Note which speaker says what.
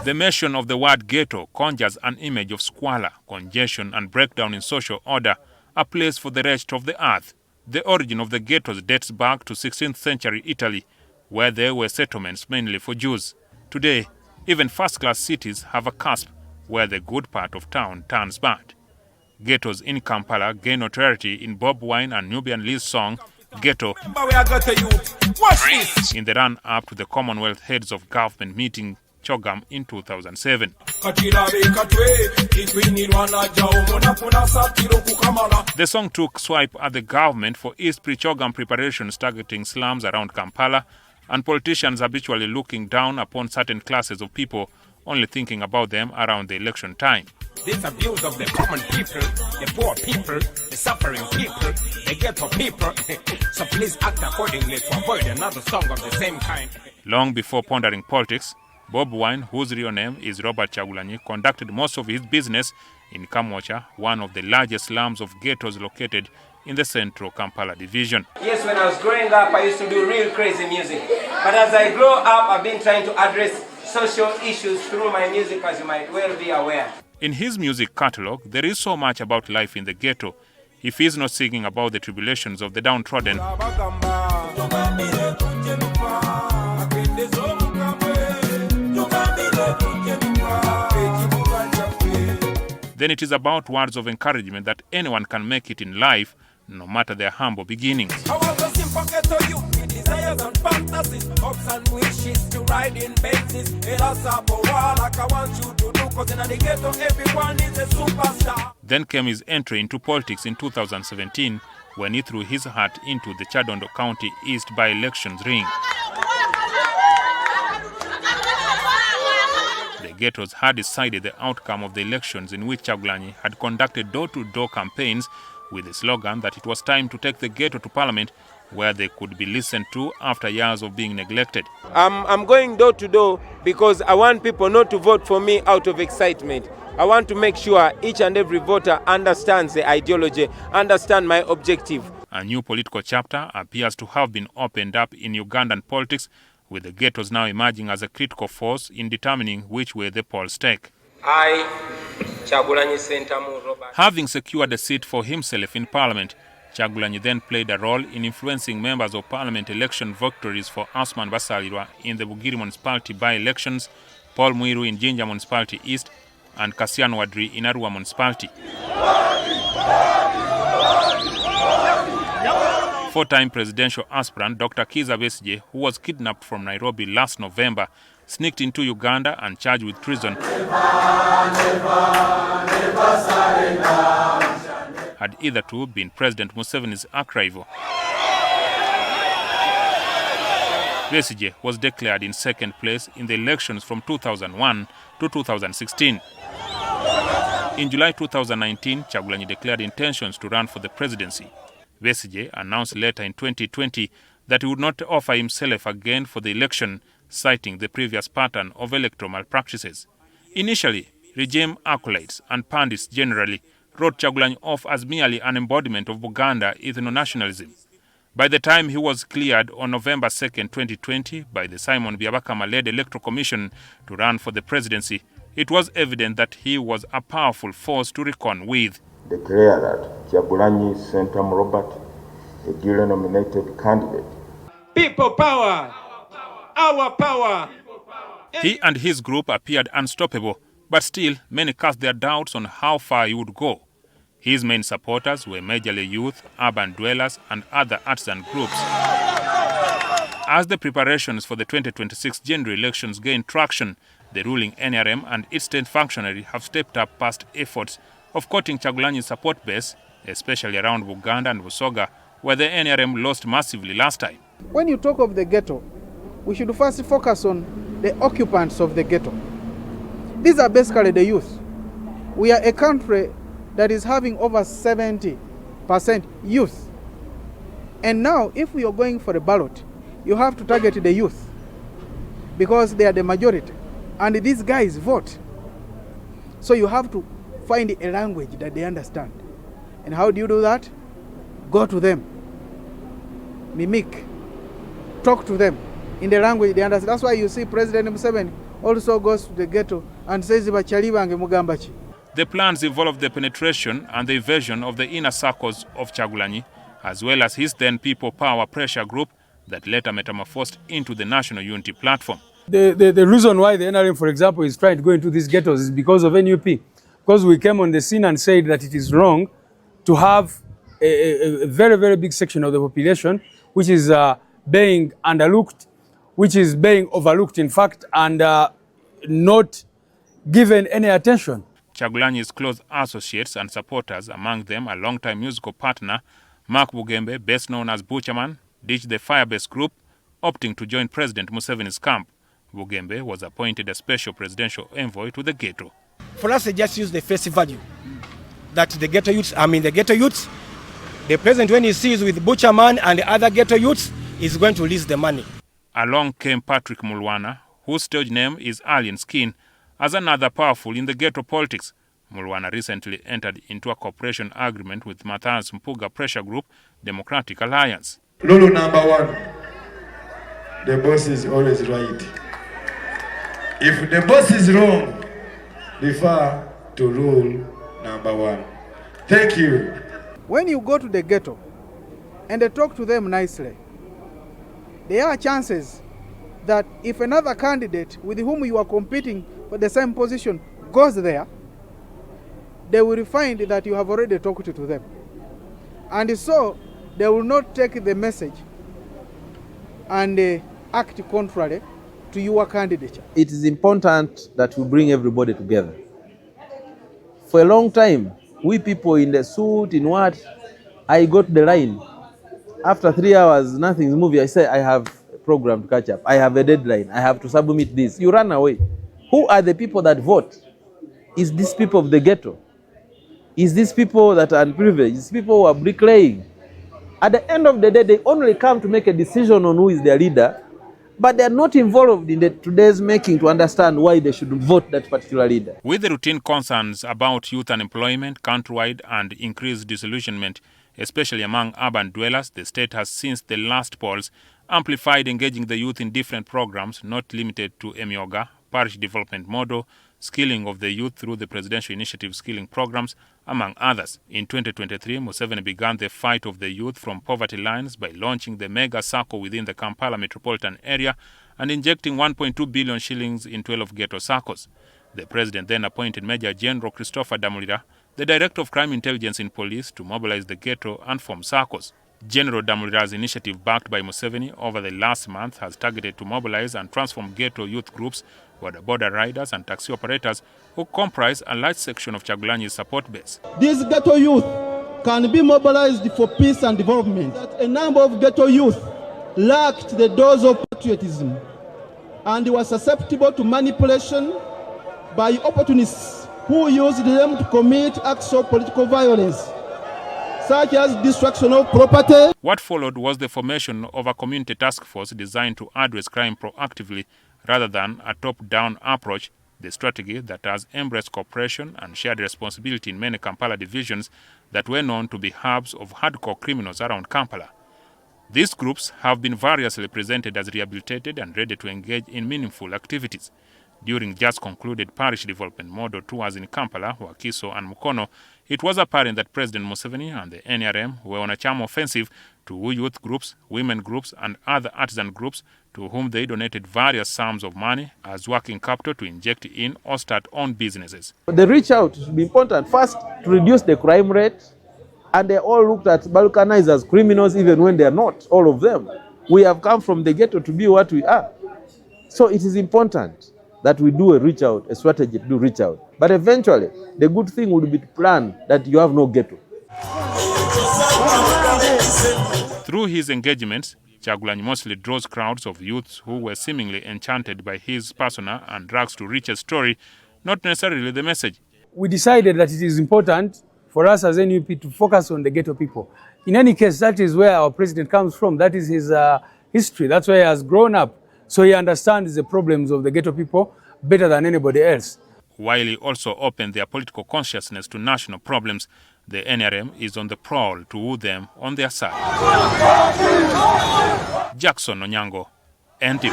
Speaker 1: The mention of the word ghetto conjures an image of squalor, congestion and breakdown in social order, a place for the rest of the earth. The origin of the ghettos dates back to 16th century Italy, where there were settlements mainly for Jews. Today, even first-class cities have a cusp where the good part of town turns bad. Ghettos in Kampala gain notoriety in Bobi Wine and Nubian Lee's song Ghetto in the run-up to the Commonwealth Heads of Government meeting Chogam in 2007. The song took swipe at the government for East pre-Chogam preparations targeting slums around Kampala, and politicians habitually looking down upon certain classes of people, only thinking about them around the election time.
Speaker 2: This abuse of the common people, the poor people, the suffering people, the ghetto people. So please act accordingly to avoid another song of the same kind.
Speaker 1: Long before pondering politics, Bobi Wine, whose real name is Robert Kyagulanyi, conducted most of his business in Kamwocha, one of the largest slums of ghettos located in the central Kampala division.
Speaker 3: Yes, when I was growing up, I used to do real crazy music. But as I grow up, I've been trying to address social issues through my music, as you might well be aware.
Speaker 1: In his music catalogue, there is so much about life in the ghetto. If he is not singing about the tribulations of the downtrodden, then it is about words of encouragement that anyone can make it in life, no matter their humble beginnings. Then came his entry into politics in 2017, when he threw his hat into the Chadondo County East by-elections ring. The ghettos had decided the outcome of the elections, in which Kyagulanyi had conducted door-to-door campaigns with the slogan that it was time to take the ghetto to parliament, where they could be listened to after years of being neglected.
Speaker 3: I'm going door to door because I want people not to vote for me out of excitement. I want to make sure each and every voter understands the ideology, understand my objective.
Speaker 1: A new political chapter appears to have been opened up in Ugandan politics, with the ghettos now emerging as a critical force in determining which way the polls take. Having secured a seat for himself in parliament, Kyagulanyi then played a role in influencing members of parliament election victories for Asman Basalirwa in the Bugiri municipality by-elections, Paul Mwiru in Jinja municipality east, and Kasian Wadri in Arua municipality. Four-time presidential aspirant Dr. Kiza Besigye, who was kidnapped from Nairobi last November, sneaked into Uganda and charged with treason, had hitherto been President Museveni's arch-rival. Besigye was declared in second place in the elections from 2001 to 2016. In July 2019, Kyagulanyi declared intentions to run for the presidency. Besigye announced later in 2020 that he would not offer himself again for the election, citing the previous pattern of electoral malpractices. Initially, regime acolytes and pundits generally wrote Kyagulanyi off as merely an embodiment of Buganda ethno-nationalism. By the time he was cleared on November 2, 2020 by the Simon Byabakama-led Electoral Commission to run for the presidency, it was evident that he was a powerful force to reckon with.
Speaker 4: Declare that Kyagulanyi Sentam Robert, a duly nominated candidate.
Speaker 3: People power! Our power!
Speaker 1: He and his group appeared unstoppable, but still many cast their doubts on how far he would go. His main supporters were majorly youth, urban dwellers, and other artisan groups. As the preparations for the 2026 general elections gain traction, the ruling NRM and its state functionary have stepped up past efforts of courting Kyagulanyi's support base, especially around Buganda and Busoga, where the NRM lost massively last time.
Speaker 5: When you talk of the ghetto, we should first focus on the occupants of the ghetto. These are basically the youth. We are a country that is having over 70% youth. And now, if we are going for a ballot, you have to target the youth because they are the majority. And these guys vote. So you have to find a language that they understand. And how do you do that? Go to them. Mimic. Talk to them in the language they understand. That's why you see President Museveni also goes to the ghetto and says, "Bachali bange mugamba ki?"
Speaker 1: The plans involve the penetration and the evasion of the inner circles of Kyagulanyi, as well as his then People Power pressure group that later metamorphosed into the National Unity Platform.
Speaker 6: The reason why the NRM, for example, is trying to go into these ghettos is because of NUP. Because we came on the scene and said that it is wrong to have a very, very big section of the population which is being underlooked, which is being overlooked, in fact, and not given any attention.
Speaker 1: Kyagulanyi's close associates and supporters, among them a long-time musical partner, Mark Bugembe, best known as Butcherman, ditched the Firebase group, opting to join President Museveni's camp. Bugembe was appointed a special presidential envoy to the ghetto.
Speaker 2: For us, they just use the face value that the ghetto youths, the ghetto youths, the president, when he sees with Butcherman and the other ghetto youths, is going to release the money.
Speaker 1: Along came Patrick Mulwana, whose stage name is Alien Skin, as another powerful in the ghetto politics. Mulwana recently entered into a cooperation agreement with Mathias Mpuga pressure group, Democratic Alliance.
Speaker 7: Lulu number one, the boss is always right. If the boss is wrong, defer to rule number one. Thank you.
Speaker 5: When you go to the ghetto and they talk to them nicely, there are chances that if another candidate with whom you are competing for the same position goes there, they will find that you have already talked to them. And so they will not take the message and act contrary to your candidature.
Speaker 8: It is important that we bring everybody together. For a long time, we people in the suit, in what, I got the line. After 3 hours, nothing's moving. I say, I have a program to catch up. I have a deadline. I have to submit this. You run away. Who are the people that vote? Is these people of the ghetto? Is these people that are unprivileged? Is people who are bricklaying? At the end of the day, they only come to make a decision on who is their leader, but they are not involved in today's making to understand why they should vote that particular leader.
Speaker 1: With the routine concerns about youth unemployment countrywide and increased disillusionment, especially among urban dwellers, the state has, since the last polls, amplified engaging the youth in different programs not limited to Emyoga, parish development model, skilling of the youth through the presidential initiative skilling programs, among others. In 2023, Museveni began the fight of the youth from poverty lines by launching the mega circle within the Kampala metropolitan area and injecting 1.2 billion shillings in 12 ghetto circles. The president then appointed Major General Christopher Damulira, the director of crime intelligence in police, to mobilize the ghetto and form circles. General Damulira's initiative, backed by Museveni over the last month, has targeted to mobilize and transform ghetto youth groups, border riders and taxi operators, who comprise a large section of Kyagulanyi's support base.
Speaker 9: These ghetto youth can be mobilized for peace and development. A number of ghetto youth lacked the dose of patriotism and were susceptible to manipulation by opportunists who used them to commit acts of political violence, such as destruction of property.
Speaker 1: What followed was the formation of a community task force designed to address crime proactively rather than a top-down approach, the strategy that has embraced cooperation and shared responsibility in many Kampala divisions that were known to be hubs of hardcore criminals around Kampala. These groups have been variously presented as rehabilitated and ready to engage in meaningful activities. During just concluded parish development model tours in Kampala, Wakiso and Mukono, it was apparent that President Museveni and the NRM were on a charm offensive to youth groups, women groups and other artisan groups to whom they donated various sums of money as working capital to inject in or start own businesses.
Speaker 8: The reach out should be important. First, to reduce the crime rate, and they all looked at balkanized as criminals even when they are not, all of them. We have come from the ghetto to be what we are. So it is important that we do a reach out, a strategy to do reach out. But eventually, the good thing would be to plan that you have no ghetto.
Speaker 1: Through his engagements, Kyagulanyi mostly draws crowds of youths who were seemingly enchanted by his persona and drags to reach a story, not necessarily the message.
Speaker 6: We decided that it is important for us as NUP to focus on the ghetto people. In any case, that is where our president comes from. That is his history. That's where he has grown up. So he understands the problems of the ghetto people better than anybody else.
Speaker 1: While he also opened their political consciousness to national problems, the NRM is on the prowl to woo them on their side. Jackson Onyango, NTV.